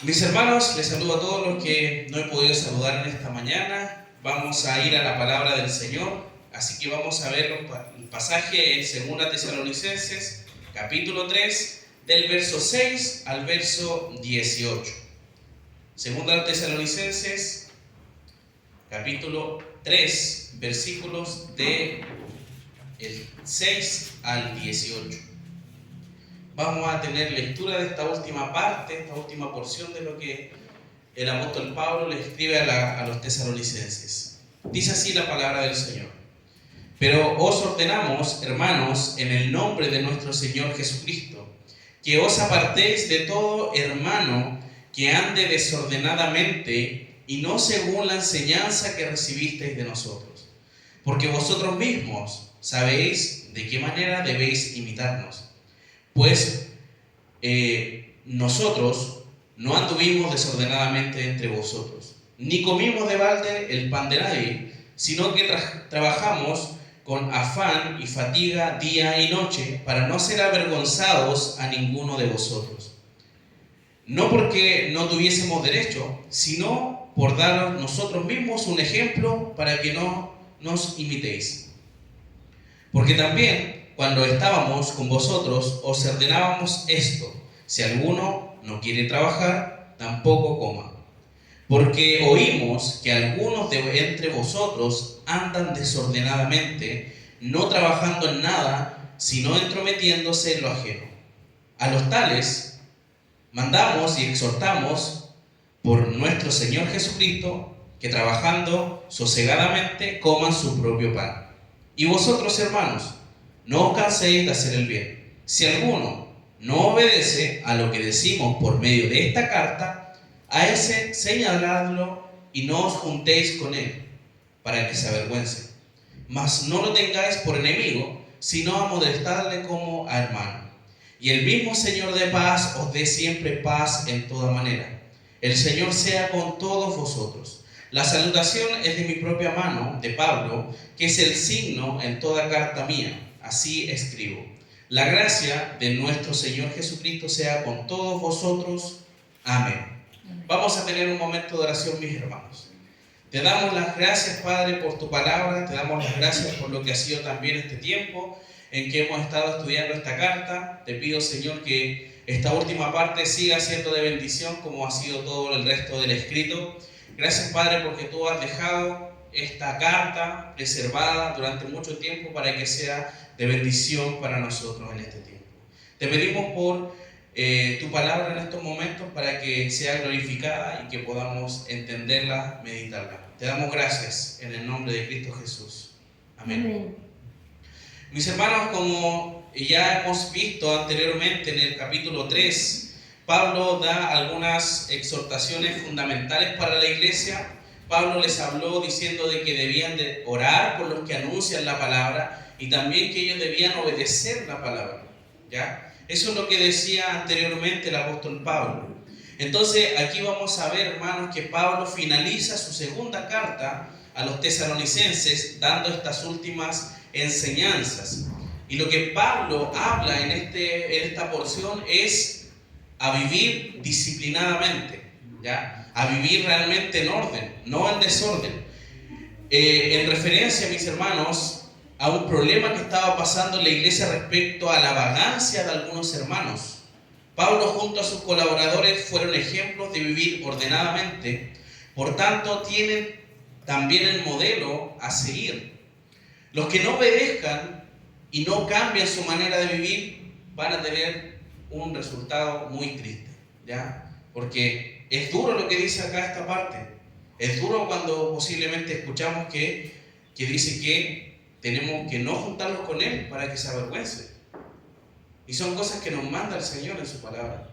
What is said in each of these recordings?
Mis hermanos, les saludo a todos los que no he podido saludar en esta mañana. Vamos a ir a la palabra del Señor, así que vamos a ver el pasaje en 2 Tesalonicenses, capítulo 3, del verso 6 al verso 18. 2 Tesalonicenses, capítulo 3, versículos del 6 al 18. Vamos a tener lectura de esta última parte, esta última porción de lo que el apóstol Pablo le escribe a los tesalonicenses. Dice así la palabra del Señor: Pero os ordenamos, hermanos, en el nombre de nuestro Señor Jesucristo, que os apartéis de todo hermano que ande desordenadamente y no según la enseñanza que recibisteis de nosotros. Porque vosotros mismos sabéis de qué manera debéis imitarnos. Pues nosotros no anduvimos desordenadamente entre vosotros, ni comimos de balde el pan de nadie, sino que trabajamos con afán y fatiga día y noche para no ser avergonzados a ninguno de vosotros. No porque no tuviésemos derecho, sino por dar nosotros mismos un ejemplo para que no nos imitéis. Porque también cuando estábamos con vosotros os ordenábamos esto: si alguno no quiere trabajar, tampoco coma. Porque oímos que algunos de entre vosotros andan desordenadamente, no trabajando en nada, sino entrometiéndose en lo ajeno. A los tales mandamos y exhortamos por nuestro Señor Jesucristo, que trabajando sosegadamente coman su propio pan. Y vosotros, hermanos, no os canséis de hacer el bien. Si alguno no obedece a lo que decimos por medio de esta carta, a ese señaladlo y no os juntéis con él, para que se avergüence. Mas no lo tengáis por enemigo, sino amonestadle como a hermano. Y el mismo Señor de paz os dé siempre paz en toda manera. El Señor sea con todos vosotros. La salutación es de mi propia mano, de Pablo, que es el signo en toda carta mía. Así escribo. La gracia de nuestro Señor Jesucristo sea con todos vosotros. Amén. Vamos a tener un momento de oración, mis hermanos. Te damos las gracias, Padre, por tu palabra. Te damos las gracias por lo que ha sido también este tiempo en que hemos estado estudiando esta carta. Te pido, Señor, que esta última parte siga siendo de bendición como ha sido todo el resto del escrito. Gracias, Padre, porque tú has dejado esta carta preservada durante mucho tiempo para que sea de bendición para nosotros en este tiempo. Te pedimos por tu palabra en estos momentos para que sea glorificada y que podamos entenderla, meditarla. Te damos gracias en el nombre de Cristo Jesús. Amén. Amén. Mis hermanos, como ya hemos visto anteriormente en el capítulo 3, Pablo da algunas exhortaciones fundamentales para la iglesia. Pablo les habló diciendo de que debían de orar por los que anuncian la palabra y también que ellos debían obedecer la palabra, ¿ya? Eso es lo que decía anteriormente el apóstol Pablo. Entonces aquí vamos a ver, hermanos, que Pablo finaliza su segunda carta a los tesalonicenses dando estas últimas enseñanzas. Y lo que Pablo habla en esta porción es a vivir disciplinadamente, ¿ya? A vivir realmente en orden, no en desorden. En referencia, mis hermanos, a un problema que estaba pasando en la iglesia respecto a la vagancia de algunos hermanos. Pablo junto a sus colaboradores fueron ejemplos de vivir ordenadamente, por tanto tienen también el modelo a seguir. Los que no obedezcan y no cambian su manera de vivir van a tener un resultado muy triste, ¿ya? Porque es duro lo que dice acá esta parte. Es duro cuando posiblemente escuchamos que dice que tenemos que no juntarlos con él para que se avergüence. Y son cosas que nos manda el Señor en su palabra.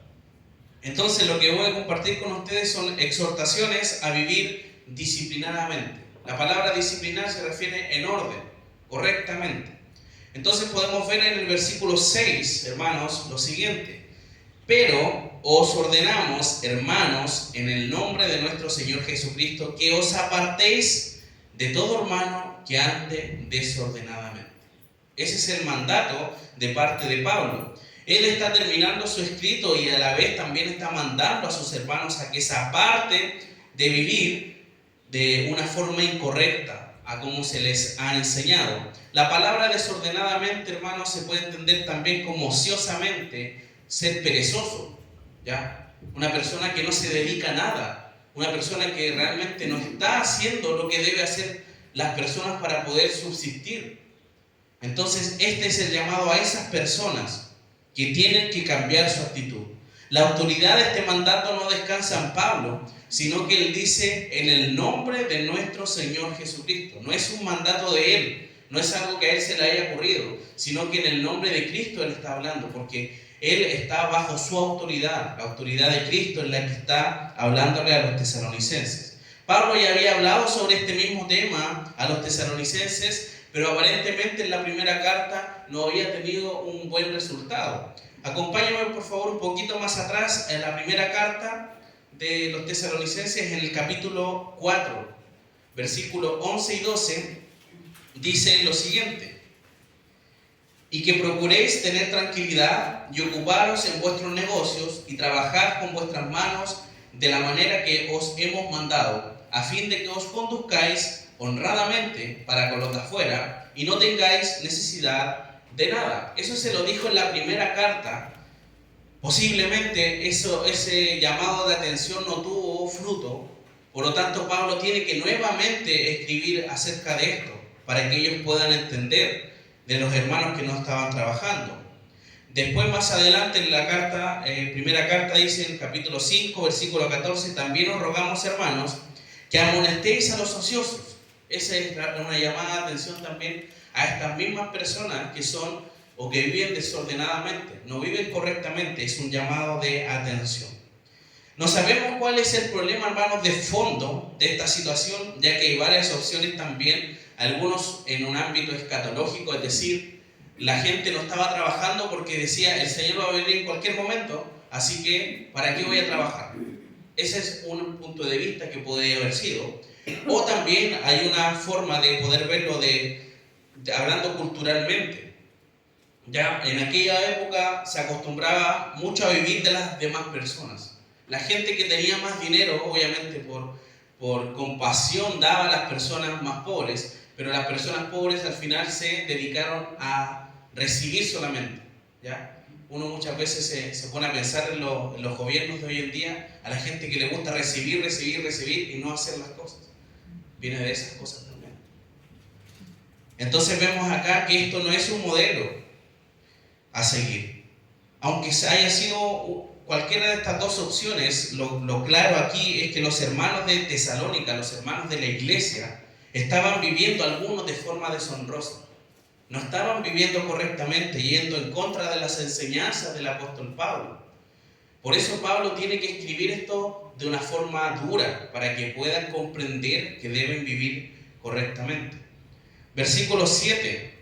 Entonces lo que voy a compartir con ustedes son exhortaciones a vivir disciplinadamente. La palabra disciplinar se refiere en orden, correctamente. Entonces podemos ver en el versículo 6, hermanos, lo siguiente: pero os ordenamos, hermanos, en el nombre de nuestro Señor Jesucristo, que os apartéis de todo hermano que ande desordenadamente. Ese es el mandato de parte de Pablo. Él está terminando su escrito y a la vez también está mandando a sus hermanos a que se aparten de vivir de una forma incorrecta a como se les ha enseñado. La palabra desordenadamente, hermanos, se puede entender también como ociosamente, ser perezoso, ¿ya? Una persona que no se dedica a nada, una persona que realmente no está haciendo lo que debe hacer las personas para poder subsistir. Entonces, este es el llamado a esas personas que tienen que cambiar su actitud. La autoridad de este mandato no descansa en Pablo, sino que él dice en el nombre de nuestro Señor Jesucristo. No es un mandato de él, no es algo que a él se le haya ocurrido, sino que en el nombre de Cristo él está hablando, porque él está bajo su autoridad. La autoridad de Cristo es la que está hablándole a los tesalonicenses. Pablo ya había hablado sobre este mismo tema a los tesalonicenses, pero aparentemente en la primera carta no había tenido un buen resultado. Acompáñame por favor un poquito más atrás en la primera carta de los tesalonicenses, en el capítulo 4, versículos 11 y 12, dice lo siguiente: y que procuréis tener tranquilidad y ocuparos en vuestros negocios y trabajar con vuestras manos de la manera que os hemos mandado, a fin de que os conduzcáis honradamente para con los de afuera y no tengáis necesidad de nada. Eso se lo dijo en la primera carta. Posiblemente ese llamado de atención no tuvo fruto, por lo tanto Pablo tiene que nuevamente escribir acerca de esto para que ellos puedan entender de los hermanos que no estaban trabajando. Después, más adelante en la carta, primera carta, dice en el capítulo 5, versículo 14: también os rogamos, hermanos, que amonestéis a los ociosos. Esa es una llamada de atención también a estas mismas personas que son o que viven desordenadamente, no viven correctamente. Es un llamado de atención. No sabemos cuál es el problema, hermanos, de fondo de esta situación, ya que hay varias opciones también, algunos en un ámbito escatológico, es decir, la gente no estaba trabajando porque decía, el Señor va a venir en cualquier momento, así que ¿para qué voy a trabajar? Ese es un punto de vista que podría haber sido. O también hay una forma de poder verlo hablando culturalmente. Ya en aquella época se acostumbraba mucho a vivir de las demás personas. La gente que tenía más dinero, obviamente por compasión, daba a las personas más pobres, pero las personas pobres al final se dedicaron a recibir solamente, ¿ya? Uno muchas veces se pone a pensar en los gobiernos de hoy en día, a la gente que le gusta recibir y no hacer las cosas. Viene de esas cosas también. Entonces vemos acá que esto no es un modelo a seguir. Aunque haya sido cualquiera de estas dos opciones, lo claro aquí es que los hermanos de Tesalónica, los hermanos de la iglesia, estaban viviendo algunos de forma deshonrosa. No estaban viviendo correctamente, yendo en contra de las enseñanzas del apóstol Pablo. Por eso Pablo tiene que escribir esto de una forma dura, para que puedan comprender que deben vivir correctamente. Versículo 7.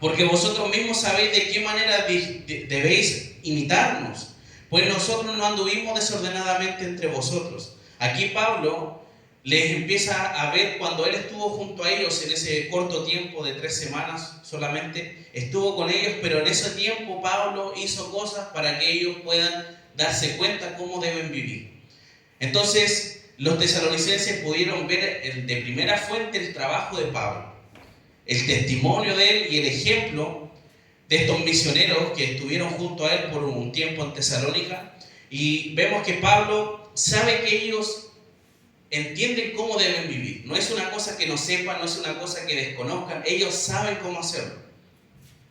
Porque vosotros mismos sabéis de qué manera debéis imitarnos, pues nosotros no anduvimos desordenadamente entre vosotros. Aquí Pablo les empieza a ver cuando él estuvo junto a ellos en ese corto tiempo de 3 semanas solamente, estuvo con ellos, pero en ese tiempo Pablo hizo cosas para que ellos puedan darse cuenta cómo deben vivir. Entonces, los tesalonicenses pudieron ver de primera fuente el trabajo de Pablo, el testimonio de él y el ejemplo de estos misioneros que estuvieron junto a él por un tiempo en Tesalónica. Y vemos que Pablo sabe que ellos entienden cómo deben vivir. No es una cosa que no sepan, no es una cosa que desconozcan. Ellos saben cómo hacerlo.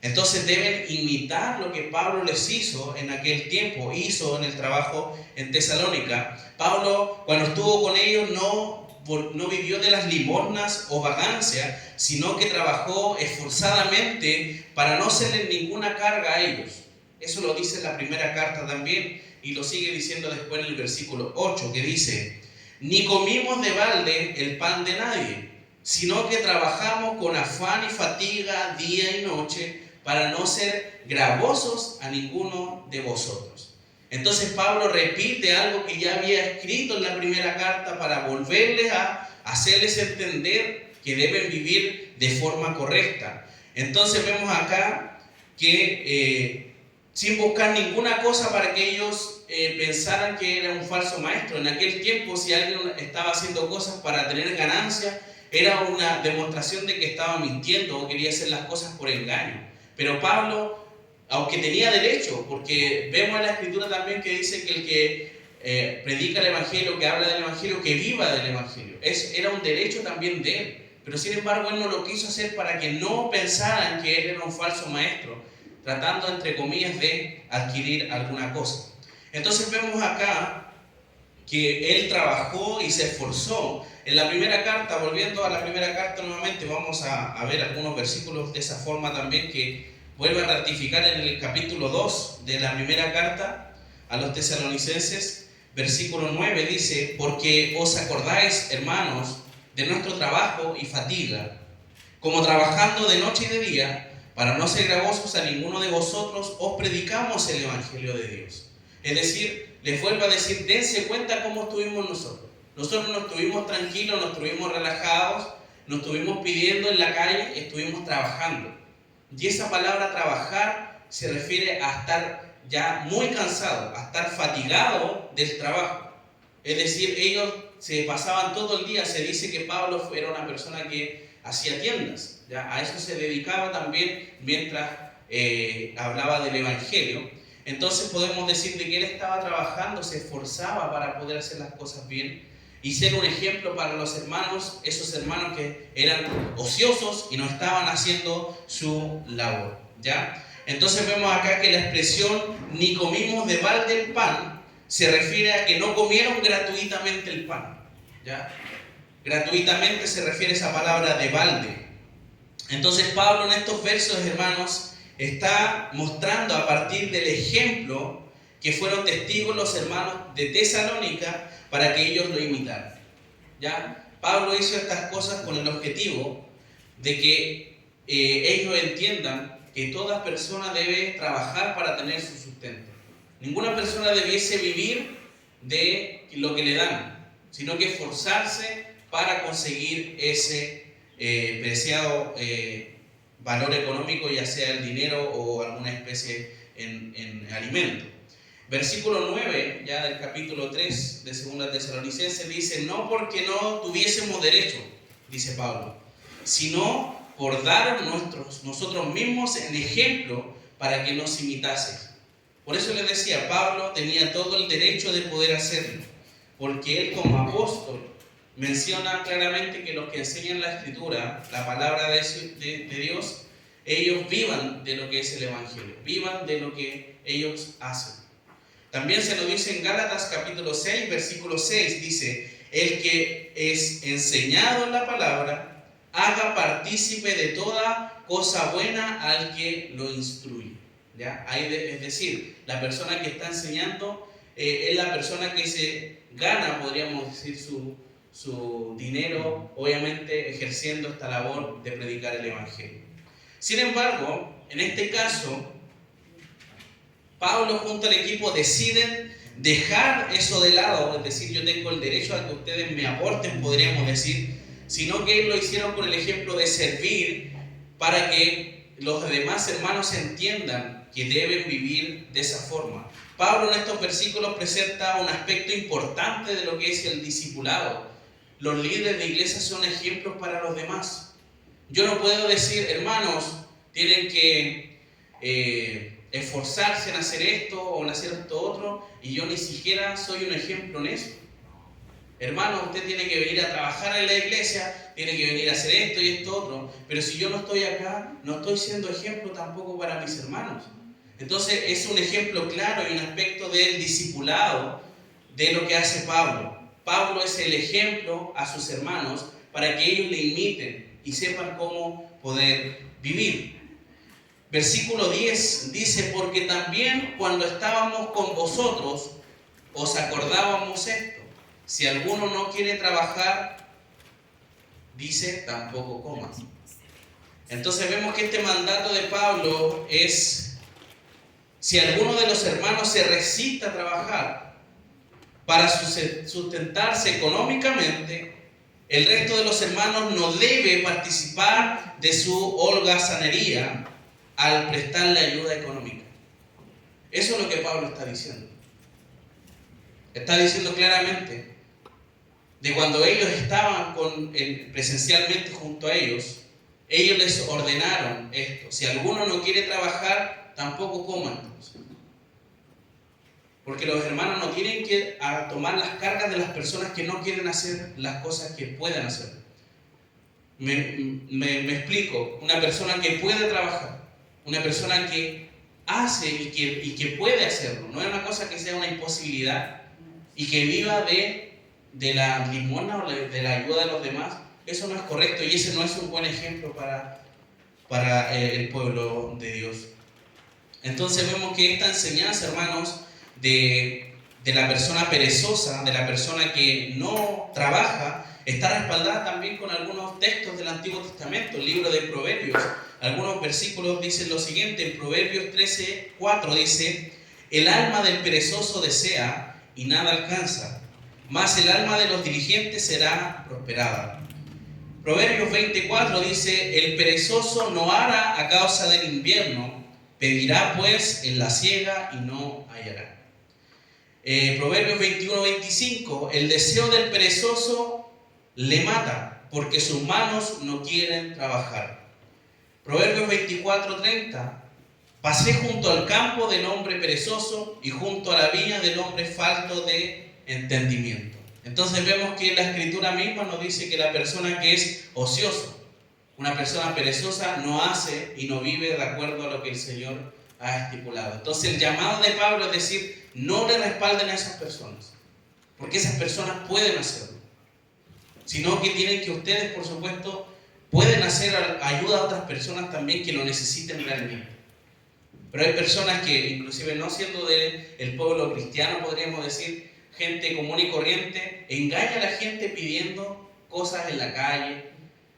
Entonces deben imitar lo que Pablo les hizo en aquel tiempo, hizo en el trabajo en Tesalónica. Pablo, cuando estuvo con ellos, no vivió de las limosnas o vagancias, sino que trabajó esforzadamente para no hacerle ninguna carga a ellos. Eso lo dice en la primera carta también, y lo sigue diciendo después en el versículo 8, que dice: ni comimos de balde el pan de nadie, sino que trabajamos con afán y fatiga día y noche para no ser gravosos a ninguno de vosotros. Entonces Pablo repite algo que ya había escrito en la primera carta para volverles a hacerles entender que deben vivir de forma correcta. Entonces vemos acá que sin buscar ninguna cosa para que ellos pensaran que era un falso maestro. En aquel tiempo, si alguien estaba haciendo cosas para tener ganancia, era una demostración de que estaba mintiendo o quería hacer las cosas por engaño. Pero Pablo, aunque tenía derecho, porque vemos en la Escritura también que dice que el que predica el Evangelio, que habla del Evangelio, que viva del Evangelio. Era un derecho también de él. Pero sin embargo, él no lo quiso hacer para que no pensaran que él era un falso maestro, tratando, entre comillas, de adquirir alguna cosa. Entonces vemos acá que él trabajó y se esforzó. En la primera carta, volviendo a la primera carta nuevamente, vamos a ver algunos versículos de esa forma también que vuelve a ratificar en el capítulo 2 de la primera carta a los tesalonicenses, versículo 9, dice: porque os acordáis, hermanos, de nuestro trabajo y fatiga, como trabajando de noche y de día, para no ser gravosos a ninguno de vosotros, os predicamos el Evangelio de Dios. Es decir, les vuelvo a decir, dense cuenta cómo estuvimos nosotros. Nosotros no estuvimos tranquilos, no estuvimos relajados, no estuvimos pidiendo en la calle, estuvimos trabajando. Y esa palabra trabajar se refiere a estar ya muy cansado, a estar fatigado del trabajo. Es decir, ellos se pasaban todo el día. Se dice que Pablo era una persona que hacía tiendas, ¿ya? A eso se dedicaba también mientras hablaba del Evangelio. Entonces podemos decir de que él estaba trabajando, se esforzaba para poder hacer las cosas bien y ser un ejemplo para los hermanos, esos hermanos que eran ociosos y no estaban haciendo su labor, ¿ya? Entonces vemos acá que la expresión ni comimos de balde el pan se refiere a que no comieron gratuitamente el pan, ¿ya? Gratuitamente se refiere a esa palabra de balde. Entonces Pablo en estos versos, hermanos, está mostrando a partir del ejemplo que fueron testigos los hermanos de Tesalónica para que ellos lo imitaran, ¿ya? Pablo hizo estas cosas con el objetivo de que ellos entiendan que toda persona debe trabajar para tener su sustento. Ninguna persona debiese vivir de lo que le dan, sino que esforzarse para conseguir ese preciado valor económico, ya sea el dinero o alguna especie en alimento. Versículo 9, ya del capítulo 3 de 2 Tesalonicenses, dice: no porque no tuviésemos derecho, dice Pablo, sino por dar nosotros mismos el ejemplo para que nos imitases. Por eso les decía, Pablo tenía todo el derecho de poder hacerlo, porque él como apóstol menciona claramente que los que enseñan la Escritura, la palabra de Dios, ellos vivan de lo que es el Evangelio, vivan de lo que ellos hacen. También se nos dice en Gálatas capítulo 6, versículo 6, dice: el que es enseñado en la palabra, haga partícipe de toda cosa buena al que lo instruye, ¿ya? Es decir, la persona que está enseñando es la persona que se gana, podríamos decir, su dinero, obviamente ejerciendo esta labor de predicar el Evangelio. Sin embargo, en este caso, Pablo junto al equipo deciden dejar eso de lado, es decir, yo tengo el derecho a que ustedes me aporten, podríamos decir, sino que lo hicieron con el ejemplo de servir para que los demás hermanos entiendan que deben vivir de esa forma. Pablo en estos versículos presenta un aspecto importante de lo que es el discipulado. Los líderes de iglesia son ejemplos para los demás. Yo no puedo decir, hermanos, tienen que esforzarse en hacer esto o en hacer esto otro, y yo ni siquiera soy un ejemplo en eso. Hermano, usted tiene que venir a trabajar en la iglesia, tiene que venir a hacer esto y esto otro, pero si yo no estoy acá, no estoy siendo ejemplo tampoco para mis hermanos. Entonces es un ejemplo claro y un aspecto del discipulado de lo que hace Pablo. Pablo es el ejemplo a sus hermanos para que ellos le imiten y sepan cómo poder vivir. Versículo 10 dice: porque también cuando estábamos con vosotros os acordábamos esto: si alguno no quiere trabajar, dice, tampoco coma. Entonces vemos que este mandato de Pablo es: si alguno de los hermanos se resiste a trabajar para sustentarse económicamente, el resto de los hermanos no debe participar de su holgazanería al prestarle ayuda económica. Eso es lo que Pablo está diciendo. Está diciendo claramente de cuando ellos estaban presencialmente junto a ellos les ordenaron esto: si alguno no quiere trabajar, tampoco coma. Porque los hermanos no tienen que tomar las cargas de las personas que no quieren hacer las cosas que puedan hacer. Me explico. Una persona que puede trabajar, una persona que hace y que puede hacerlo, no es una cosa que sea una imposibilidad y que viva de la limosna o de la ayuda de los demás. Eso no es correcto y ese no es un buen ejemplo para el pueblo de Dios. Entonces vemos que esta enseñanza, hermanos, de la persona perezosa, de la persona que no trabaja, está respaldada también con algunos textos del Antiguo Testamento. El libro de Proverbios, algunos versículos dicen lo siguiente. En Proverbios 13:4 dice: el alma del perezoso desea y nada alcanza, mas el alma de los diligentes será prosperada. Proverbios 20:4 dice: el perezoso no hará a causa del invierno, pedirá pues en la siega y no hallará. Proverbios 21:25: el deseo del perezoso le mata, porque sus manos no quieren trabajar. Proverbios 24:30: pasé junto al campo del hombre perezoso y junto a la viña del hombre falto de entendimiento. Entonces vemos que la Escritura misma nos dice que la persona que es ocioso, una persona perezosa, no hace y no vive de acuerdo a lo que el Señor ha estipulado. Entonces el llamado de Pablo es decir: no le respalden a esas personas, porque esas personas pueden hacerlo, sino que tienen que ustedes, por supuesto, pueden hacer ayuda a otras personas también que lo necesiten realmente. Pero hay personas que, inclusive no siendo del pueblo cristiano, podríamos decir, gente común y corriente, engaña a la gente pidiendo cosas en la calle.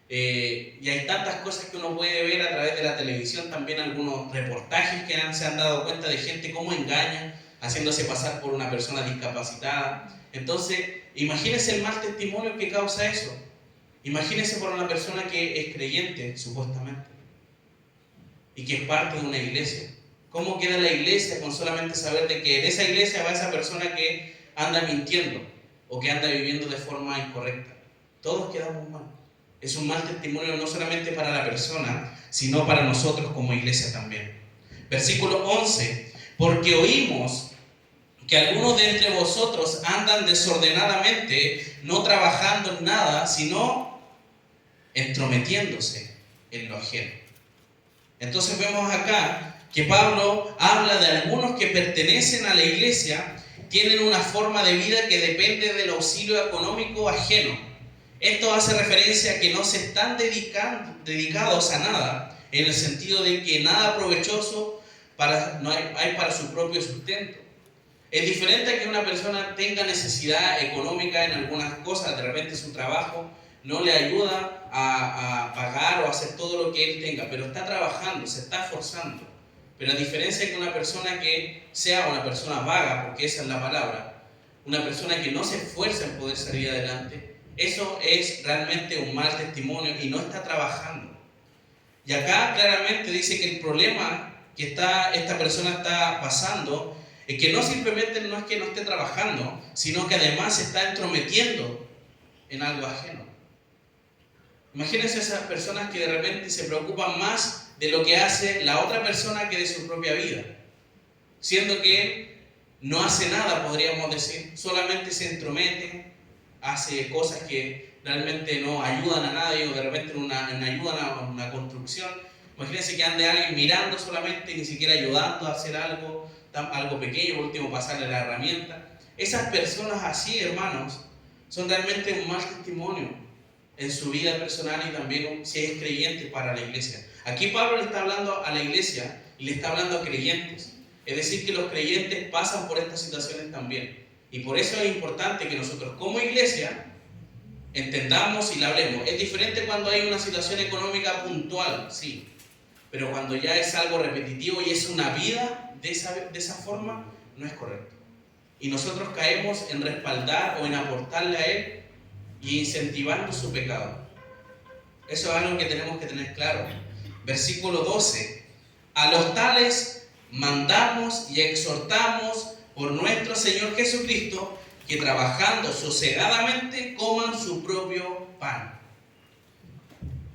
Y hay tantas cosas que uno puede ver a través de la televisión, también algunos reportajes que se han dado cuenta de gente cómo engaña, haciéndose pasar por una persona discapacitada. Entonces, imagínense el mal testimonio que causa eso. Imagínense por una persona que es creyente, supuestamente, y que es parte de una iglesia. ¿Cómo queda la iglesia con solamente saber de que en esa iglesia va esa persona que anda mintiendo o que anda viviendo de forma incorrecta? Todos quedamos mal. Es un mal testimonio no solamente para la persona, sino para nosotros como iglesia también. Versículo 11: porque oímos que algunos de entre vosotros andan desordenadamente, no trabajando en nada, sino entrometiéndose en lo ajeno. Entonces vemos acá que Pablo habla de algunos que pertenecen a la iglesia, tienen una forma de vida que depende del auxilio económico ajeno. Esto hace referencia a que no se están dedicados a nada, en el sentido de que nada provechoso hay para su propio sustento. Es diferente a que una persona tenga necesidad económica en algunas cosas, de repente su trabajo no le ayuda a pagar o a hacer todo lo que él tenga, pero está trabajando, se está esforzando. Pero a diferencia de una persona que sea una persona vaga, porque esa es la palabra, una persona que no se esfuerza en poder salir adelante, eso es realmente un mal testimonio y no está trabajando. Y acá claramente dice que el problema que esta persona está pasando es que no simplemente no es que no esté trabajando, sino que además se está entrometiendo en algo ajeno. Imagínense esas personas que de repente se preocupan más de lo que hace la otra persona que de su propia vida, siendo que no hace nada, podríamos decir, solamente se entromete, hace cosas que realmente no ayudan a nadie o de repente no ayudan a una construcción. Imagínense que ande alguien mirando solamente y ni siquiera ayudando a hacer algo pequeño, por último pasarle la herramienta. Esas personas así, hermanos, son realmente un mal testimonio en su vida personal y también si es creyente para la iglesia. Aquí Pablo le está hablando a la iglesia y le está hablando a creyentes. Es decir, que los creyentes pasan por estas situaciones también. Y por eso es importante que nosotros como iglesia entendamos y la hablemos. Es diferente cuando hay una situación económica puntual, sí. Pero cuando ya es algo repetitivo y es una vida de esa forma, no es correcto. Y nosotros caemos en respaldar o en aportarle a él y incentivando su pecado. Eso es algo que tenemos que tener claro. Versículo 12: a los tales mandamos y exhortamos por nuestro Señor Jesucristo que trabajando sosegadamente coman su propio pan.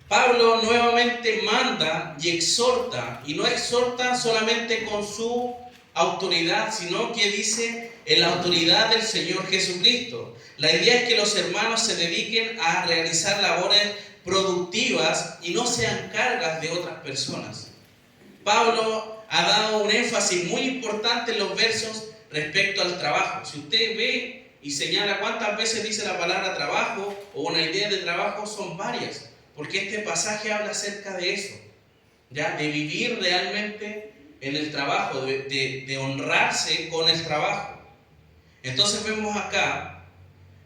Pablo nuevamente manda y exhorta, y no exhorta solamente con su autoridad, sino que dice en la autoridad del Señor Jesucristo. La idea es que los hermanos se dediquen a realizar labores productivas y no sean cargas de otras personas. Pablo ha dado un énfasis muy importante en los versos respecto al trabajo. Si usted ve y señala cuántas veces dice la palabra trabajo o una idea de trabajo, son varias. Porque este pasaje habla acerca de eso, ¿ya? De vivir realmente en el trabajo, de honrarse con el trabajo. Entonces vemos acá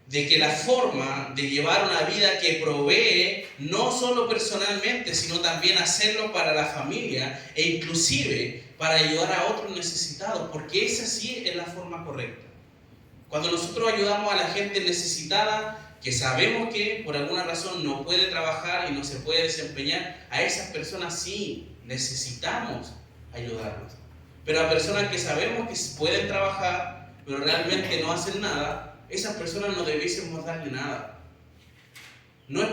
de que la forma de llevar una vida que provee, no solo personalmente, sino también hacerlo para la familia e inclusive para ayudar a otros necesitados, porque esa sí es la forma correcta. Cuando nosotros ayudamos a la gente necesitada, que sabemos que por alguna razón no puede trabajar y no se puede desempeñar, a esas personas sí necesitamos ayudarlos. Pero a personas que sabemos que pueden trabajar, pero realmente no hacen nada, esas personas no debiésemos darle nada. No es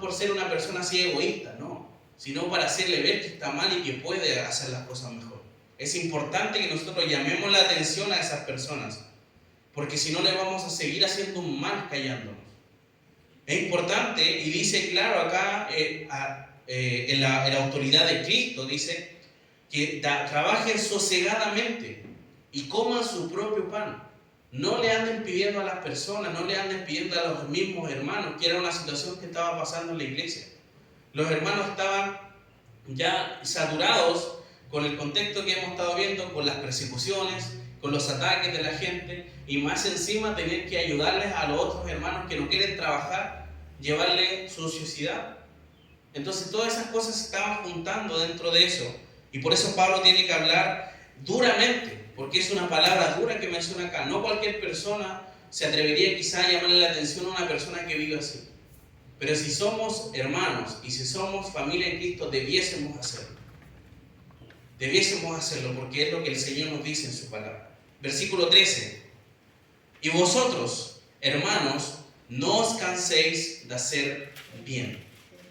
por ser una persona así egoísta, no, sino para hacerle ver que está mal y que puede hacer las cosas mejor. Es importante que nosotros llamemos la atención a esas personas, porque si no le vamos a seguir haciendo un mal callándonos. Es importante, y dice claro acá en la autoridad de Cristo, dice que trabajen sosegadamente y coman su propio pan. No le anden pidiendo a las personas, no le anden pidiendo a los mismos hermanos, que era una situación que estaba pasando en la iglesia. Los hermanos estaban ya saturados con el contexto que hemos estado viendo, con las persecuciones, con los ataques de la gente, y más encima tener que ayudarles a los otros hermanos que no quieren trabajar, llevarle su ociosidad. Entonces todas esas cosas se estaban juntando dentro de eso, y por eso Pablo tiene que hablar duramente, porque es una palabra dura que menciona acá. No cualquier persona se atrevería quizá a llamarle la atención a una persona que vive así, pero si somos hermanos y si somos familia en Cristo, debiésemos hacerlo. Debiésemos hacerlo porque es lo que el Señor nos dice en su palabra. Versículo 13. Y vosotros, hermanos, no os canséis de hacer bien.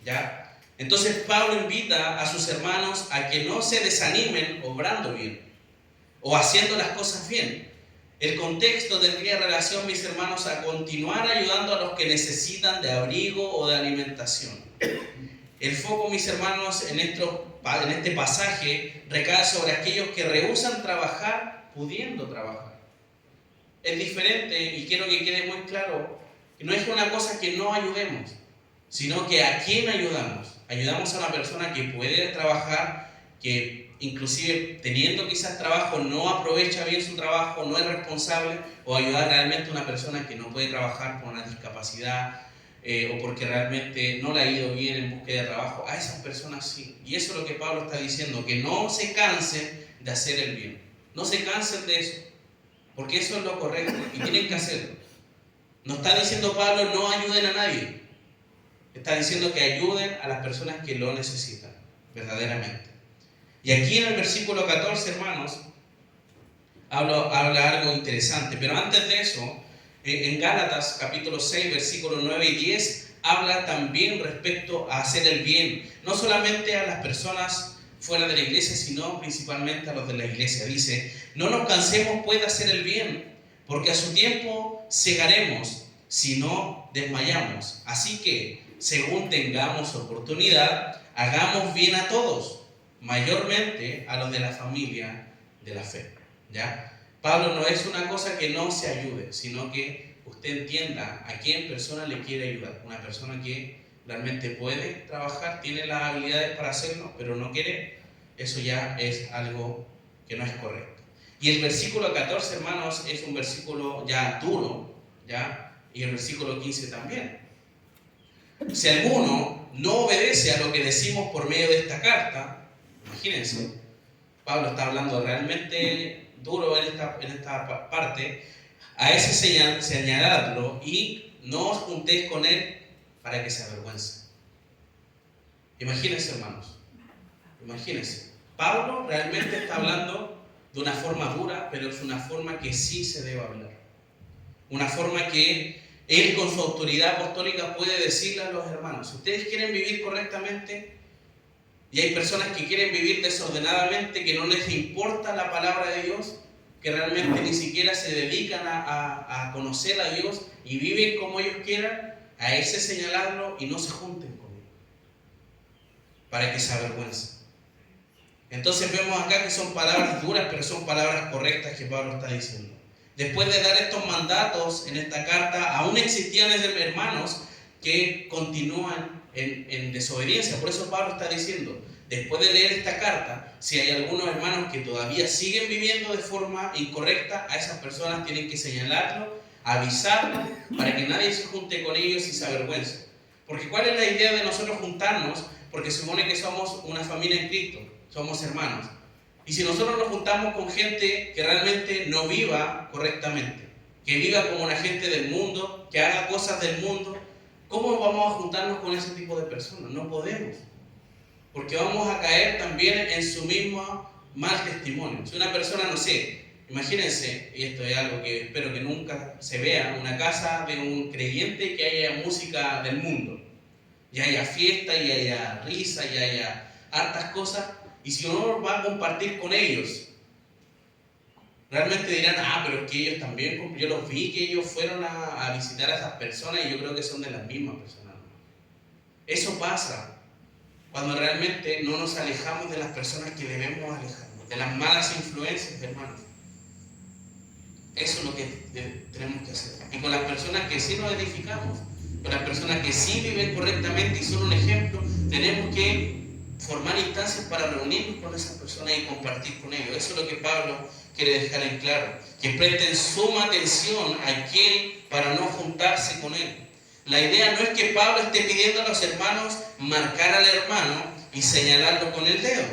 ¿Ya? Entonces Pablo invita a sus hermanos a que no se desanimen obrando bien o haciendo las cosas bien. El contexto tendría relación, mis hermanos, a continuar ayudando a los que necesitan de abrigo o de alimentación. El foco, mis hermanos, en este pasaje recae sobre aquellos que rehúsan trabajar pudiendo trabajar. Es diferente, y quiero que quede muy claro, que no es una cosa que no ayudemos, sino que a quién ayudamos. Ayudamos a una persona que puede trabajar, que inclusive teniendo quizás trabajo no aprovecha bien su trabajo, no es responsable, o ayudar realmente a una persona que no puede trabajar por una discapacidad, o porque realmente no le ha ido bien en búsqueda de trabajo. A esas personas sí. Y eso es lo que Pablo está diciendo, que no se cansen de hacer el bien. No se cansen de eso, porque eso es lo correcto y tienen que hacerlo. No está diciendo Pablo no ayuden a nadie. Está diciendo que ayuden a las personas que lo necesitan, verdaderamente. Y aquí en el versículo 14, hermanos, habla algo interesante. Pero antes de eso, en Gálatas capítulo 6, versículos 9 y 10, habla también respecto a hacer el bien. No solamente a las personas fuera de la iglesia, sino principalmente a los de la iglesia. Dice, no nos cansemos pues de hacer el bien, porque a su tiempo segaremos, si no desmayamos. Así que, según tengamos oportunidad, hagamos bien a todos, mayormente a los de la familia de la fe. ¿Ya? Pablo no es una cosa que no se ayude, sino que usted entienda a quién persona le quiere ayudar. Una persona que realmente puede trabajar, tiene las habilidades para hacerlo, pero no quiere, eso ya es algo que no es correcto. Y el versículo 14, hermanos, es un versículo ya duro, ¿ya? Y el versículo 15 también. Si alguno no obedece a lo que decimos por medio de esta carta, imagínense, Pablo está hablando realmente duro en esta parte, a ese señaladlo y no os juntéis con él para que se avergüence. Imagínense, hermanos, imagínense. Pablo realmente está hablando de una forma dura, pero es una forma que sí se debe hablar. Una forma que él con su autoridad apostólica puede decirle a los hermanos: si ustedes quieren vivir correctamente, y hay personas que quieren vivir desordenadamente, que no les importa la palabra de Dios, que realmente ni siquiera se dedican a conocer a Dios y viven como ellos quieran, a ese señalarlo y no se junten con él, para que se avergüencen. Entonces vemos acá que son palabras duras, pero son palabras correctas que Pablo está diciendo. Después de dar estos mandatos en esta carta, aún existían hermanos que continúan en desobediencia. Por eso Pablo está diciendo, después de leer esta carta, si hay algunos hermanos que todavía siguen viviendo de forma incorrecta, a esas personas tienen que señalarlo, avisarlo, para que nadie se junte con ellos y se avergüence. Porque ¿cuál es la idea de nosotros juntarnos? Porque se supone que somos una familia en Cristo, somos hermanos. Y si nosotros nos juntamos con gente que realmente no viva correctamente, que viva como una gente del mundo, que haga cosas del mundo, ¿cómo vamos a juntarnos con ese tipo de personas? No podemos. Porque vamos a caer también en su mismo mal testimonio. Si una persona, no sé, imagínense, y esto es algo que espero que nunca se vea, una casa de un creyente que haya música del mundo, y haya fiesta, y haya risa, y haya hartas cosas, y si uno va a compartir con ellos, realmente dirán: ah, pero es que ellos también, yo los vi que ellos fueron a visitar a esas personas y yo creo que son de las mismas personas. Eso pasa cuando realmente no nos alejamos de las personas que debemos alejarnos, de las malas influencias, hermanos. Eso es lo que tenemos que hacer. Y con las personas que sí nos edificamos, con las personas que sí viven correctamente y son un ejemplo, tenemos que formar instancias para reunirnos con esas personas y compartir con ellos. Eso es lo que Pablo quiere dejar en claro. Que presten suma atención a aquel para no juntarse con él. La idea no es que Pablo esté pidiendo a los hermanos marcar al hermano y señalarlo con el dedo.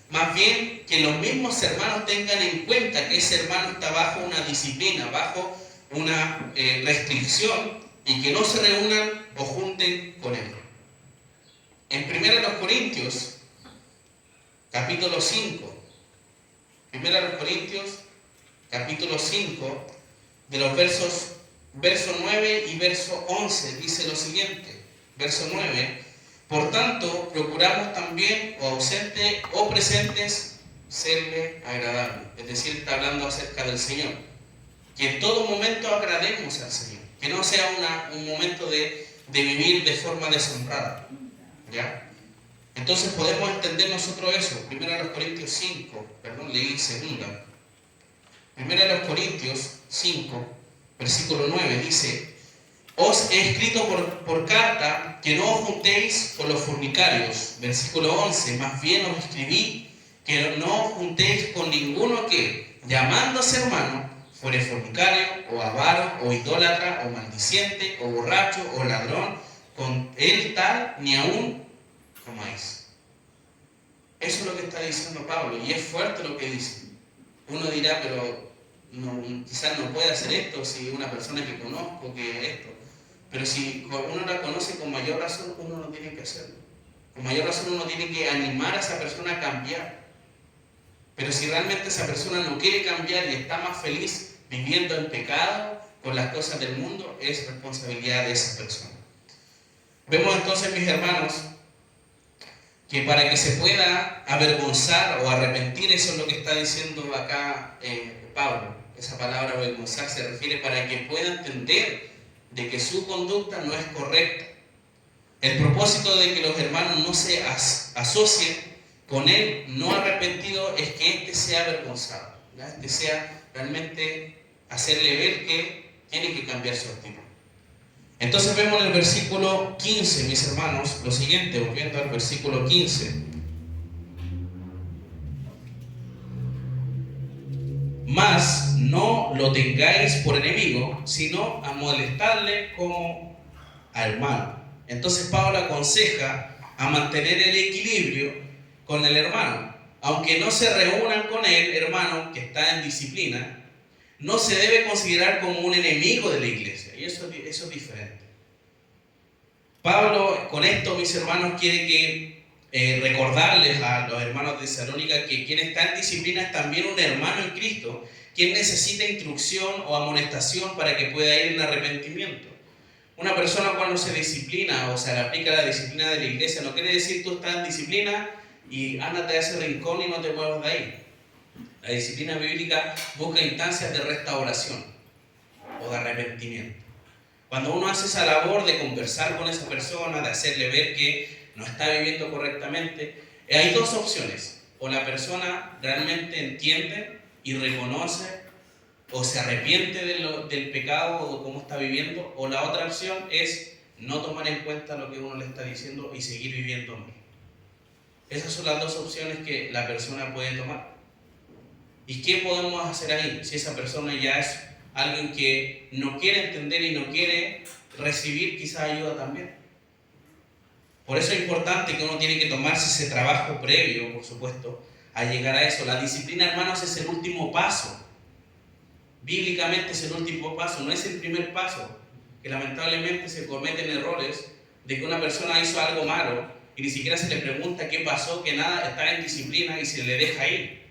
Más bien que los mismos hermanos tengan en cuenta que ese hermano está bajo una disciplina, bajo una restricción, y que no se reúnan o junten con él. En 1 Corintios, capítulo 5, 1 Corintios, capítulo 5, de los verso 9 y verso 11, dice lo siguiente, verso 9: por tanto, procuramos también, o ausentes o presentes, serle agradable. Es decir, está hablando acerca del Señor. Que en todo momento agrademos al Señor. Que no sea un momento de vivir de forma deshonrada. ¿Ya? Entonces podemos entender nosotros eso. 1 Corintios 5, leí segunda. 1 Corintios 5, versículo 9, dice: os he escrito por carta que no os juntéis con los fornicarios. Versículo 11, más bien os escribí que no os juntéis con ninguno que, llamándose hermano, fuere fornicario, o avaro, o idólatra, o maldiciente, o borracho, o ladrón. Con él tal ni aún comáis. Eso es lo que está diciendo Pablo, y es fuerte lo que dice. Uno dirá, pero quizás no puede hacer esto si una persona que conozco, que esto. Pero si uno la conoce, con mayor razón uno no tiene que hacerlo. Con mayor razón uno tiene que animar a esa persona a cambiar. Pero si realmente esa persona no quiere cambiar y está más feliz viviendo en pecado con las cosas del mundo, es responsabilidad de esa persona. Vemos entonces, mis hermanos, que para que se pueda avergonzar o arrepentir, eso es lo que está diciendo acá Pablo. Esa palabra avergonzar se refiere para que pueda entender de que su conducta no es correcta. El propósito de que los hermanos no se asocien con él no arrepentido es que éste sea avergonzado, ¿ya? Este sea realmente hacerle ver que tiene que cambiar su actitud. Entonces vemos en el versículo 15, mis hermanos, lo siguiente, volviendo al versículo 15. Mas no lo tengáis por enemigo, sino a molestarle como a hermano. Entonces Pablo aconseja a mantener el equilibrio con el hermano. Aunque no se reúnan con el hermano que está en disciplina, no se debe considerar como un enemigo de la iglesia. Y eso es diferente. Pablo, con esto, mis hermanos, quiere que recordarles a los hermanos de Tesalónica que quien está en disciplina es también un hermano en Cristo, quien necesita instrucción o amonestación para que pueda ir en arrepentimiento. Una persona cuando se disciplina o se le aplica la disciplina de la iglesia, no quiere decir tú estás en disciplina y ándate a ese rincón y no te muevas de ahí. La disciplina bíblica busca instancias de restauración o de arrepentimiento. Cuando uno hace esa labor de conversar con esa persona, de hacerle ver que no está viviendo correctamente, hay dos opciones. O la persona realmente entiende y reconoce o se arrepiente del pecado o de cómo está viviendo, o la otra opción es no tomar en cuenta lo que uno le está diciendo y seguir viviendo mal. Esas son las dos opciones que la persona puede tomar. ¿Y qué podemos hacer ahí? Si esa persona ya es alguien que no quiere entender y no quiere recibir quizás ayuda también. Por eso es importante que uno tiene que tomarse ese trabajo previo, por supuesto, a llegar a eso. La disciplina, hermanos, es el último paso. Bíblicamente es el último paso, no es el primer paso. Que lamentablemente se cometen errores de que una persona hizo algo malo y ni siquiera se le pregunta qué pasó, que nada, está en disciplina y se le deja ir.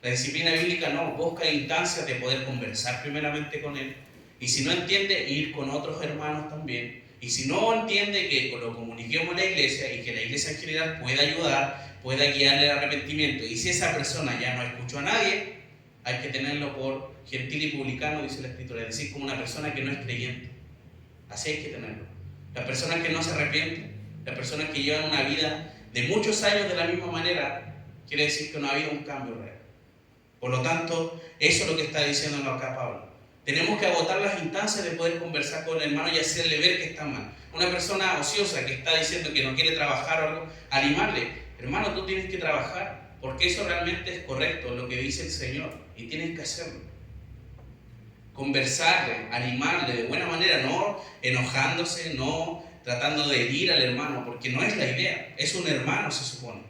La disciplina bíblica no, busca instancias de poder conversar primeramente con él. Y si no entiende, ir con otros hermanos también. Y si no entiende, que lo comuniquemos a la iglesia y que la iglesia en general pueda ayudar, pueda guiarle al arrepentimiento. Y si esa persona ya no escuchó a nadie, hay que tenerlo por gentil y publicano, dice la Escritura, es decir, como una persona que no es creyente. Así hay que tenerlo. Las personas que no se arrepienten, las personas que llevan una vida de muchos años de la misma manera, quiere decir que no ha habido un cambio real. Por lo tanto, eso es lo que está diciendo acá Pablo. Tenemos que agotar las instancias de poder conversar con el hermano y hacerle ver que está mal. Una persona ociosa que está diciendo que no quiere trabajar o algo, animarle, hermano, tú tienes que trabajar, porque eso realmente es correcto, lo que dice el Señor, y tienes que hacerlo. Conversarle, animarle de buena manera, no enojándose, no tratando de herir al hermano, porque no es la idea, es un hermano, se supone.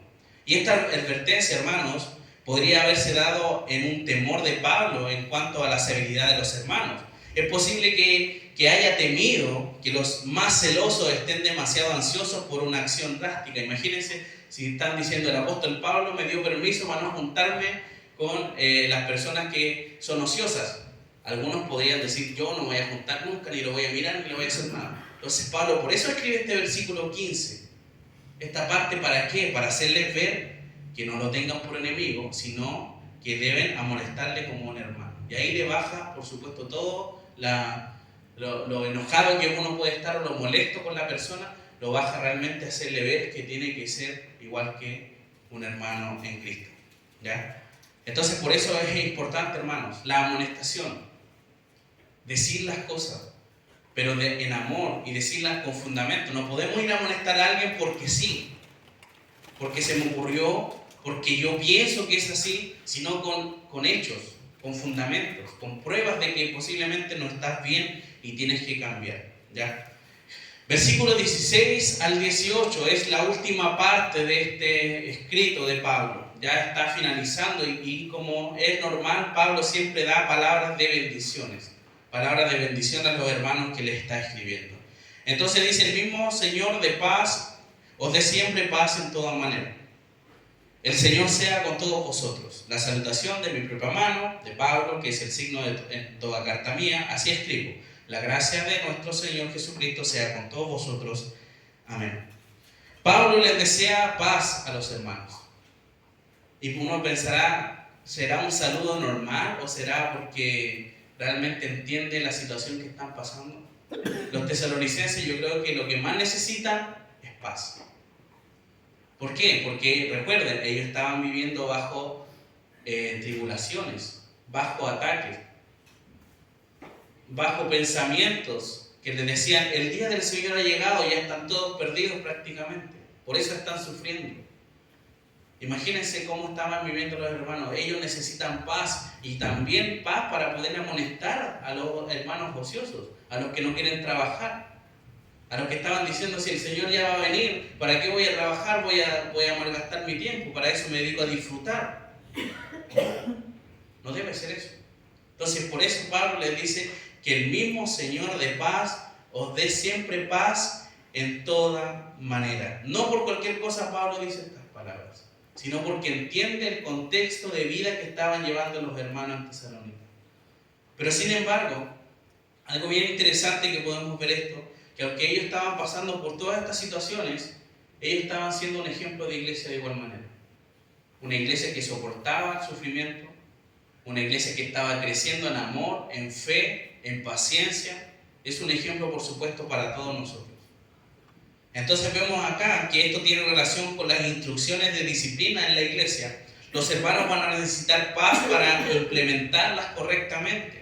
Y esta advertencia, hermanos, podría haberse dado en un temor de Pablo en cuanto a la severidad de los hermanos. Es posible que haya temido que los más celosos estén demasiado ansiosos por una acción drástica. Imagínense si están diciendo: el apóstol Pablo me dio permiso para no juntarme con las personas que son ociosas. Algunos podrían decir: yo no me voy a juntar nunca, ni lo voy a mirar, ni le voy a hacer nada. Entonces Pablo por eso escribe este versículo 15. Esta parte, ¿para qué? Para hacerles ver que no lo tengan por enemigo, sino que deben amonestarle como un hermano. Y ahí le baja, por supuesto, todo lo enojado que uno puede estar o lo molesto con la persona, lo baja realmente a hacerle ver que tiene que ser igual que un hermano en Cristo. ¿Ya? Entonces, por eso es importante, hermanos, la amonestación. Decir las cosas, pero en amor, y decirlas con fundamento. No podemos ir a amonestar a alguien porque sí, porque se me ocurrió, porque yo pienso que es así, sino con hechos, con fundamentos, con pruebas de que posiblemente no estás bien y tienes que cambiar. ¿Ya? Versículos 16 al 18 es la última parte de este escrito de Pablo. Ya está finalizando y como es normal, Pablo siempre da palabras de bendiciones. Palabras de bendición a los hermanos que le está escribiendo. Entonces dice: el mismo Señor de paz os dé siempre paz en toda manera. El Señor sea con todos vosotros. La salutación de mi propia mano, de Pablo, que es el signo de toda carta mía, así escribo. La gracia de nuestro Señor Jesucristo sea con todos vosotros. Amén. Pablo les desea paz a los hermanos. Y uno pensará: ¿será un saludo normal o será porque realmente entiende la situación que están pasando? Los tesalonicenses, yo creo que lo que más necesitan es paz. ¿Por qué? Porque recuerden, ellos estaban viviendo bajo tribulaciones, bajo ataques, bajo pensamientos que les decían: el día del Señor ha llegado, ya están todos perdidos prácticamente, por eso están sufriendo. Imagínense cómo estaban viviendo los hermanos. Ellos necesitan paz, y también paz para poder amonestar a los hermanos ociosos, a los que no quieren trabajar, a los que estaban diciendo: si el Señor ya va a venir, ¿para qué voy a trabajar? Voy a malgastar mi tiempo, para eso me dedico a disfrutar. No debe ser eso. Entonces, por eso Pablo les dice: que el mismo Señor de paz os dé siempre paz en toda manera. No por cualquier cosa Pablo dice estas palabras, sino porque entiende el contexto de vida que estaban llevando los hermanos en Tesalónica. Pero sin embargo, algo bien interesante que podemos ver esto, que aunque ellos estaban pasando por todas estas situaciones, ellos estaban siendo un ejemplo de iglesia de igual manera. Una iglesia que soportaba el sufrimiento, una iglesia que estaba creciendo en amor, en fe, en paciencia. Es un ejemplo, por supuesto, para todos nosotros. Entonces vemos acá que esto tiene relación con las instrucciones de disciplina en la iglesia. Los hermanos van a necesitar paz para implementarlas correctamente.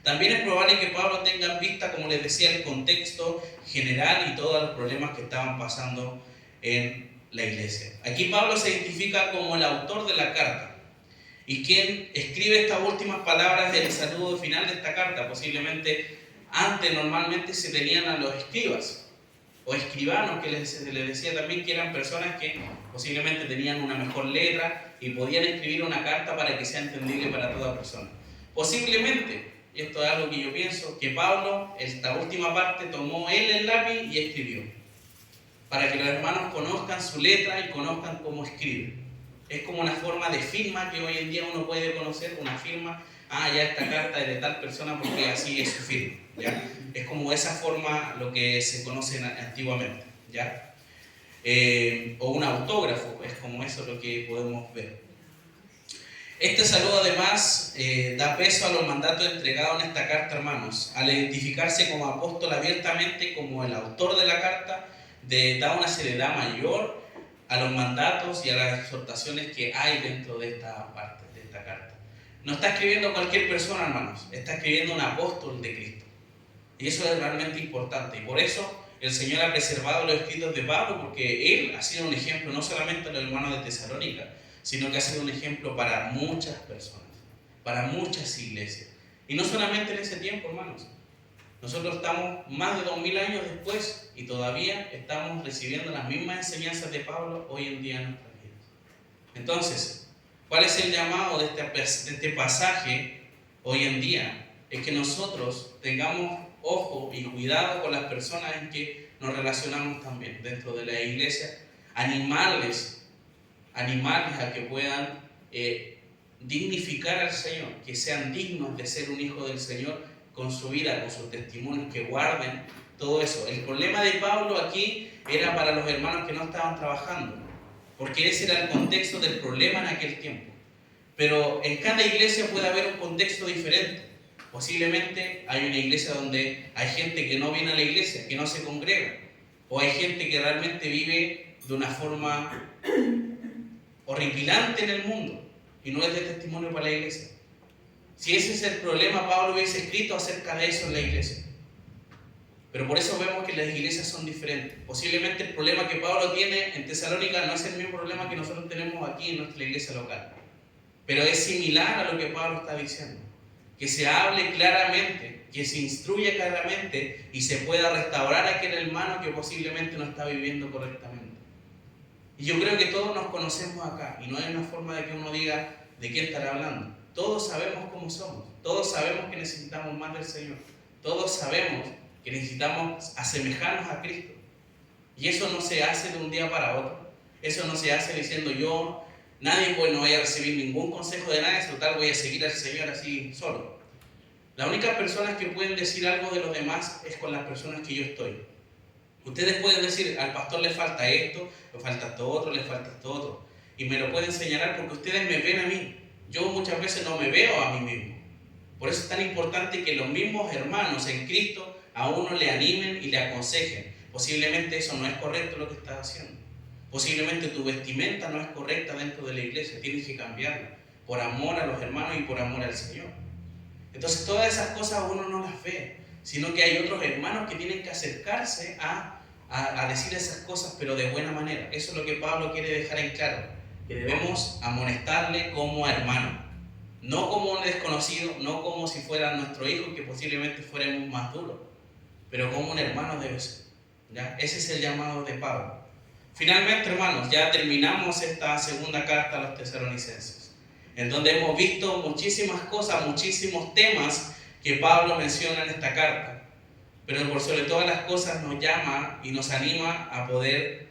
También es probable que Pablo tenga en vista, como les decía, el contexto general y todos los problemas que estaban pasando en la iglesia. Aquí Pablo se identifica como el autor de la carta y quien escribe estas últimas palabras del saludo final de esta carta. Posiblemente antes normalmente se tenían a los escribas o escribanos, que les decía también que eran personas que posiblemente tenían una mejor letra y podían escribir una carta para que sea entendible para toda persona. Posiblemente, y esto es algo que yo pienso, que Pablo, esta última parte, tomó él el lápiz y escribió, para que los hermanos conozcan su letra y conozcan cómo escribe. Es como una forma de firma que hoy en día uno puede conocer, una firma, ya esta carta es de tal persona porque así es su firma, ¿ya? Es como esa forma lo que se conoce antiguamente, ¿ya? O un autógrafo, es como eso lo que podemos ver. Este saludo además da peso a los mandatos entregados en esta carta, hermanos. Al identificarse como apóstol abiertamente como el autor de la carta, da una seriedad mayor a los mandatos y a las exhortaciones que hay dentro de esta parte, de esta carta. No está escribiendo cualquier persona, hermanos, está escribiendo un apóstol de Cristo. Y eso es realmente importante. Y por eso el Señor ha preservado los escritos de Pablo, porque él ha sido un ejemplo no solamente a los hermanos de Tesalónica, sino que ha sido un ejemplo para muchas personas, para muchas iglesias. Y no solamente en ese tiempo, hermanos. Nosotros estamos más de 2000 años después y todavía estamos recibiendo las mismas enseñanzas de Pablo hoy en día en nuestras vidas. Entonces, ¿cuál es el llamado de este pasaje hoy en día? Es que nosotros tengamos ojo y cuidado con las personas en que nos relacionamos también dentro de la iglesia, animarles a que puedan dignificar al Señor, que sean dignos de ser un hijo del Señor con su vida, con sus testimonios, que guarden todo eso. El problema de Pablo aquí era para los hermanos que no estaban trabajando, porque ese era el contexto del problema en aquel tiempo. Pero en cada iglesia puede haber un contexto diferente. Posiblemente hay una iglesia donde hay gente que no viene a la iglesia, que no se congrega, o hay gente que realmente vive de una forma horripilante en el mundo y no es de testimonio para la iglesia. Si ese es el problema, Pablo hubiese escrito acerca de eso en la iglesia. Pero por eso vemos que las iglesias son diferentes. Posiblemente el problema que Pablo tiene en Tesalónica no es el mismo problema que nosotros tenemos aquí en nuestra iglesia local. Pero es similar a lo que Pablo está diciendo. Que se hable claramente, que se instruya claramente y se pueda restaurar a aquel hermano que posiblemente no está viviendo correctamente. Y yo creo que todos nos conocemos acá y no hay una forma de que uno diga de qué estará hablando. Todos sabemos cómo somos, todos sabemos que necesitamos más del Señor, todos sabemos que necesitamos asemejarnos a Cristo. Y eso no se hace de un día para otro, eso no se hace diciendo nadie no voy a recibir ningún consejo de nadie, total voy a seguir al Señor así solo. Las únicas personas que pueden decir algo de los demás es con las personas que yo estoy. Ustedes pueden decir, al pastor le falta esto, le falta esto otro, le falta esto otro, y me lo pueden señalar porque ustedes me ven a mí. Yo muchas veces no me veo a mí mismo. Por eso es tan importante que los mismos hermanos en Cristo a uno le animen y le aconsejen. Posiblemente eso no es correcto lo que estás haciendo. Posiblemente tu vestimenta no es correcta dentro de la iglesia. Tienes que cambiarla por amor a los hermanos y por amor al Señor. Entonces todas esas cosas uno no las ve, sino que hay otros hermanos que tienen que acercarse a decir esas cosas, pero de buena manera. Eso es lo que Pablo quiere dejar en claro. Que debemos amonestarle como hermano, no como un desconocido, no como si fuera nuestro hijo, que posiblemente fuéramos más duros, pero como un hermano debe ser, ¿ya? Ese es el llamado de Pablo. Finalmente, hermanos, ya terminamos esta segunda carta a los tesalonicenses, en donde hemos visto muchísimas cosas, muchísimos temas que Pablo menciona en esta carta. pero por sobre todas las cosas nos llama y nos anima a poder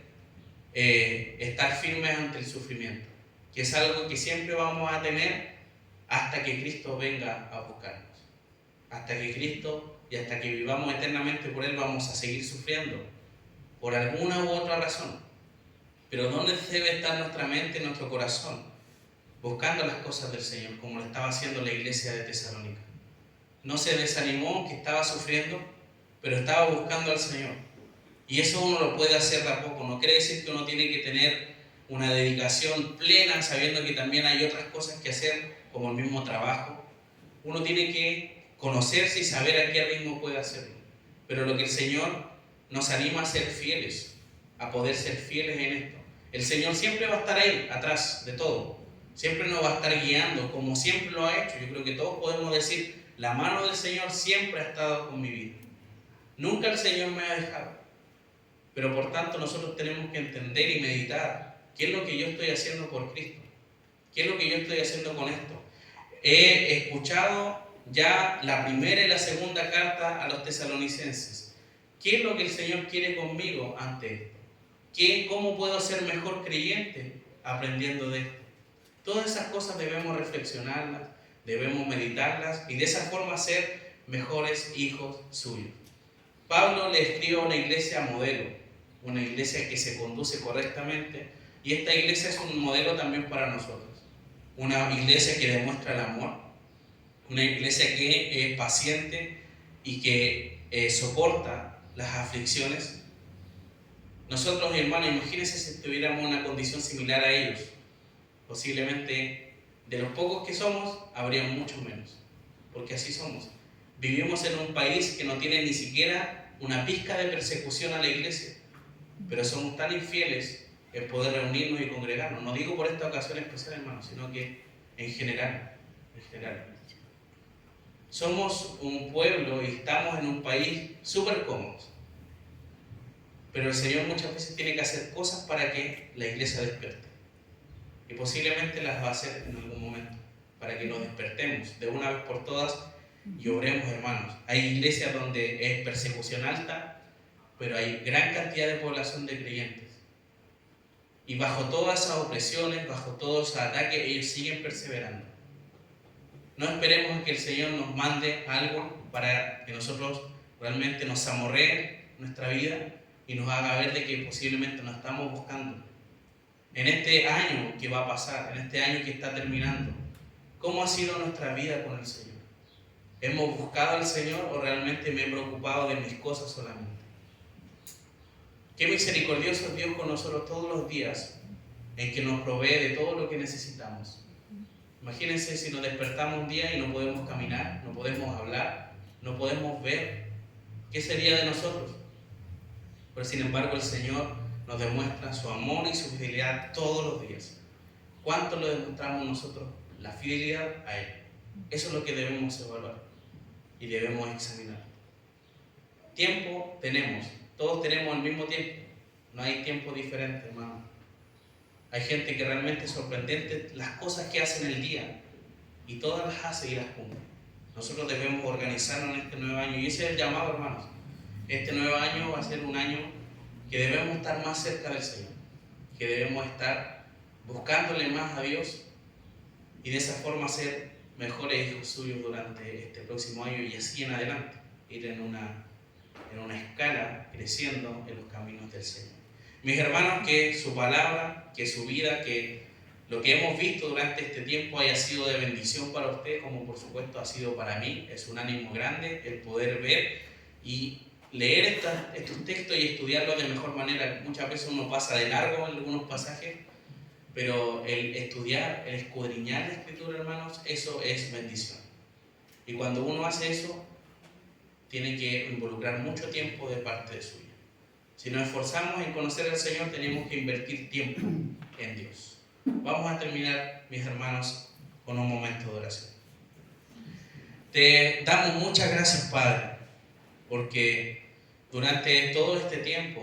estar firmes ante el sufrimiento, que es algo que siempre vamos a tener hasta que Cristo venga a buscarnos. Hasta que Cristo y hasta que vivamos eternamente por Él vamos a seguir sufriendo por alguna u otra razón. Pero ¿dónde debe estar nuestra mente, nuestro corazón? Buscando las cosas del Señor, como lo estaba haciendo la iglesia de Tesalónica. No se desanimó, que estaba sufriendo, pero estaba buscando al Señor. Y eso uno lo puede hacer de a poco. No quiere decir que uno tiene que tener una dedicación plena, sabiendo que también hay otras cosas que hacer, como el mismo trabajo. Uno tiene que conocerse y saber a qué ritmo puede hacerlo. Pero lo que el Señor nos anima a ser fieles, a poder ser fieles en esto. El Señor siempre va a estar ahí, atrás de todo. Siempre nos va a estar guiando, como siempre lo ha hecho. Yo creo que todos podemos decir, la mano del Señor siempre ha estado con mi vida. Nunca el Señor me ha dejado. Pero por tanto nosotros tenemos que entender y meditar qué es lo que yo estoy haciendo por Cristo. ¿Qué es lo que yo estoy haciendo con esto? He escuchado ya la primera y la segunda carta a los tesalonicenses. ¿Qué es lo que el Señor quiere conmigo ante esto? ¿Cómo puedo ser mejor creyente aprendiendo de esto? Todas esas cosas debemos reflexionarlas, debemos meditarlas y de esa forma ser mejores hijos suyos. Pablo le escribe a una iglesia modelo, una iglesia que se conduce correctamente, y esta iglesia es un modelo también para nosotros. Una iglesia que demuestra el amor, una iglesia que es paciente y que soporta las aflicciones. Nosotros, hermanos, imagínense si tuviéramos una condición similar a ellos. Posiblemente de los pocos que somos, habría muchos menos, porque así somos. Vivimos en un país que no tiene ni siquiera una pizca de persecución a la iglesia, pero somos tan infieles en poder reunirnos y congregarnos. No digo por esta ocasión especial, hermanos, sino que en general. Somos un pueblo y estamos en un país súper cómodo, pero el Señor muchas veces tiene que hacer cosas para que la iglesia despierte. Y posiblemente las va a hacer en algún momento, para que nos despertemos de una vez por todas y obremos, hermanos. Hay iglesias donde es persecución alta, pero hay gran cantidad de población de creyentes. Y bajo todas esas opresiones, bajo todos esos ataques, ellos siguen perseverando. No esperemos que el Señor nos mande algo para que nosotros realmente nos amorreen nuestra vida y nos haga ver de que posiblemente nos estamos buscando. En este año que va a pasar, en este año que está terminando, ¿cómo ha sido nuestra vida con el Señor? ¿Hemos buscado al Señor o realmente me he preocupado de mis cosas solamente? Qué misericordioso es Dios con nosotros todos los días, en que nos provee de todo lo que necesitamos. Imagínense si nos despertamos un día y no podemos caminar, no podemos hablar, no podemos ver. ¿Qué sería de nosotros? Pero sin embargo el Señor nos demuestra su amor y su fidelidad todos los días. ¿Cuánto lo demostramos nosotros? La fidelidad a Él. Eso es lo que debemos evaluar y debemos examinar. Tiempo tenemos, todos tenemos el mismo tiempo. No hay tiempo diferente, hermano. Hay gente que realmente es sorprendente las cosas que hace en el día y todas las hace y las cumple. Nosotros debemos organizarnos en este nuevo año y ese es el llamado, hermanos. Este nuevo año va a ser un año que debemos estar más cerca del Señor, que debemos estar buscándole más a Dios y de esa forma ser mejores hijos suyos durante este próximo año y así en adelante, ir en una escala creciendo en los caminos del Señor. Mis hermanos, que su palabra, que su vida, que lo que hemos visto durante este tiempo haya sido de bendición para usted, como por supuesto ha sido para mí. Es un ánimo grande el poder ver y leer estos textos y estudiarlos de mejor manera. Muchas veces uno pasa de largo en algunos pasajes, pero el estudiar, el escudriñar la Escritura, hermanos, eso es bendición. Y cuando uno hace eso, tiene que involucrar mucho tiempo de parte de suya. Si nos esforzamos en conocer al Señor, tenemos que invertir tiempo en Dios. Vamos a terminar, mis hermanos, con un momento de oración. Te damos muchas gracias, Padre, porque durante todo este tiempo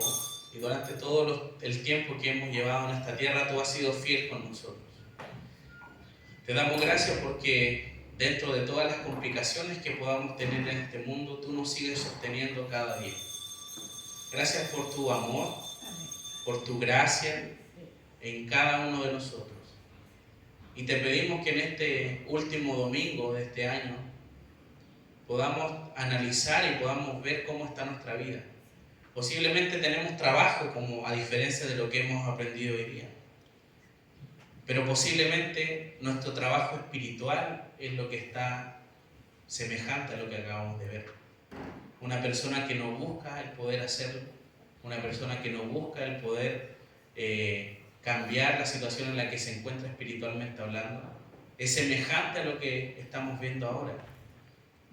y durante todo el tiempo que hemos llevado en esta tierra, tú has sido fiel con nosotros. Te damos gracias porque dentro de todas las complicaciones que podamos tener en este mundo, tú nos sigues sosteniendo cada día. Gracias por tu amor, por tu gracia en cada uno de nosotros. Y te pedimos que en este último domingo de este año podamos analizar y podamos ver cómo está nuestra vida. Posiblemente tenemos trabajo, como a diferencia de lo que hemos aprendido hoy día. Pero posiblemente nuestro trabajo espiritual es lo que está semejante a lo que acabamos de ver. Una persona que no busca el poder hacerlo, una persona que no busca el poder cambiar la situación en la que se encuentra espiritualmente hablando, es semejante a lo que estamos viendo ahora.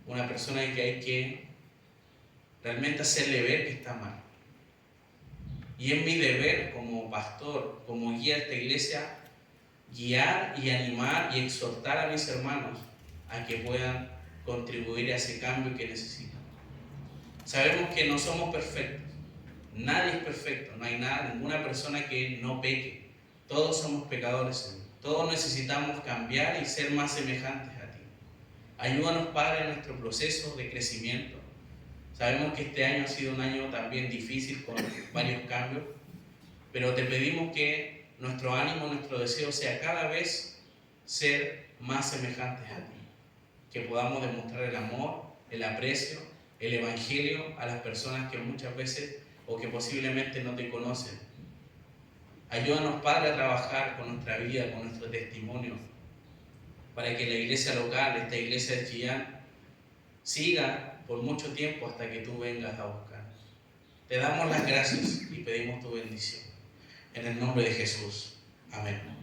Una persona que hay que realmente hacerle ver que está mal. Y es mi deber como pastor, como guía de esta iglesia, guiar y animar y exhortar a mis hermanos a que puedan contribuir a ese cambio que necesitan. Sabemos que no somos perfectos, nadie es perfecto, no hay ninguna persona que no peque. Todos somos pecadores, Señor. Todos necesitamos cambiar y ser más semejantes a ti. Ayúdanos, Padre, en nuestro proceso de crecimiento. Sabemos que este año ha sido un año también difícil con varios cambios, pero te pedimos que nuestro ánimo, nuestro deseo sea cada vez ser más semejantes a ti. Que podamos demostrar el amor, el aprecio, el evangelio a las personas que muchas veces o que posiblemente no te conocen. Ayúdanos, Padre, a trabajar con nuestra vida, con nuestro testimonio, para que la iglesia local, esta iglesia de Chillán, siga por mucho tiempo hasta que tú vengas a buscarnos. Te damos las gracias y pedimos tu bendición. En el nombre de Jesús. Amén.